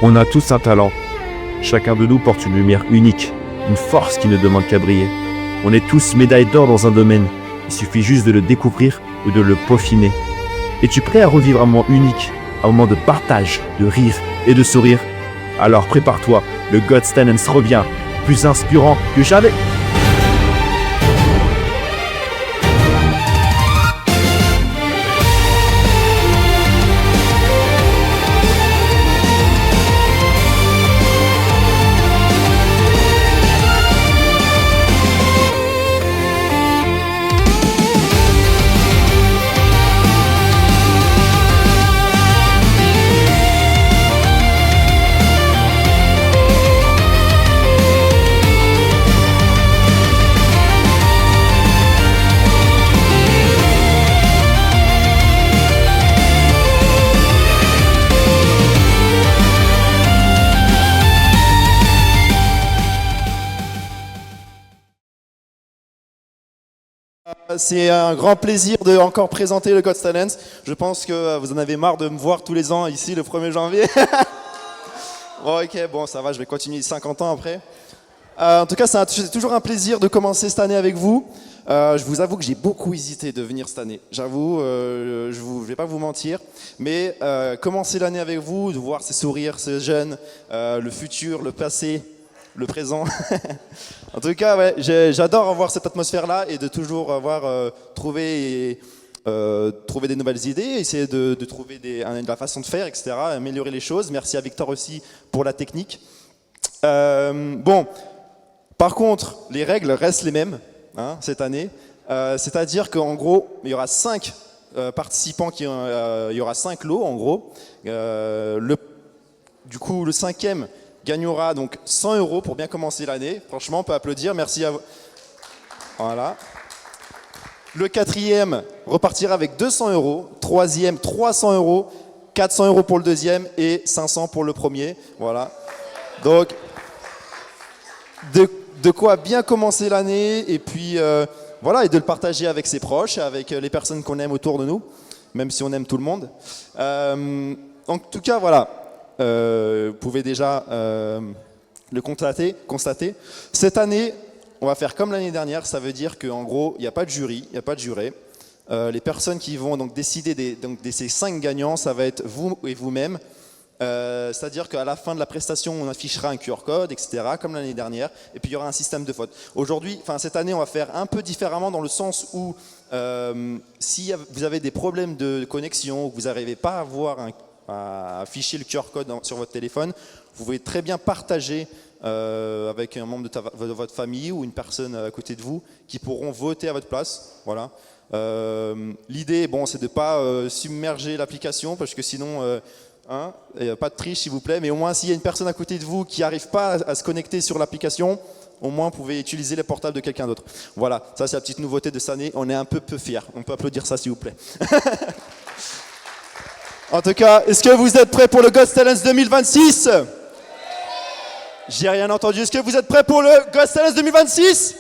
On a tous un talent. Chacun de nous porte une lumière unique, une force qui ne demande qu'à briller. On est tous médailles d'or dans un domaine. Il suffit juste de le découvrir ou de le peaufiner. Es-tu prêt à revivre un moment unique, un moment de partage, de rire et de sourire? Alors prépare-toi, le God's Talents revient, plus inspirant que jamais. C'est un grand plaisir de encore présenter le God's Talents. Je pense que vous en avez marre de me voir tous les ans ici le 1er janvier. Bon, ok, bon, ça va, je vais continuer 50 ans après. En tout cas, c'est toujours un plaisir de commencer cette année avec vous. Je vous avoue que j'ai beaucoup hésité de venir cette année. J'avoue, je ne vais pas vous mentir. Mais commencer l'année avec vous, de voir ces sourires, ces jeunes, le futur, le passé, le présent. En tout cas, ouais, j'adore avoir cette atmosphère-là et de toujours avoir trouver des nouvelles idées, essayer de trouver la façon de faire, etc., améliorer les choses. Merci à Victor aussi pour la technique. Bon, par contre, les règles restent les mêmes cette année. C'est-à-dire qu'en gros, il y aura 5 participants, il y aura 5 lots en gros. Du coup, le 5e gagnera donc 100 € pour bien commencer l'année. Franchement, on peut applaudir. Merci à vous. Voilà. Le 4e repartira avec 200 €. 3e, 300 €. 400 € pour le 2e et 500 pour le 1er. Voilà. Donc, de quoi bien commencer l'année et puis voilà, et de le partager avec ses proches, avec les personnes qu'on aime autour de nous, même si on aime tout le monde. En tout cas, voilà. Vous pouvez déjà le constater. Cette année, on va faire comme l'année dernière. Ça veut dire qu'en gros, il n'y a pas de jury, il n'y a pas de juré. Les personnes qui vont donc décider de ces 5 gagnants, ça va être vous et vous-même. C'est-à-dire qu'à la fin de la prestation, on affichera un QR code, etc., comme l'année dernière. Et puis, il y aura un système de vote. Cette année, on va faire un peu différemment dans le sens où si vous avez des problèmes de connexion, ou que vous n'arrivez pas à afficher le QR code sur votre téléphone, vous pouvez très bien partager avec un membre de votre famille ou une personne à côté de vous qui pourront voter à votre place. Voilà. L'idée, c'est de ne pas submerger l'application parce que sinon, pas de triche s'il vous plaît, mais au moins s'il y a une personne à côté de vous qui n'arrive pas à se connecter sur l'application, au moins vous pouvez utiliser les portables de quelqu'un d'autre. Voilà, ça c'est la petite nouveauté de cette année, on est un peu fiers. On peut applaudir ça s'il vous plaît. En tout cas, est-ce que vous êtes prêts pour le God's Talents 2026 ? J'ai rien entendu. Est-ce que vous êtes prêts pour le God's Talents 2026 ?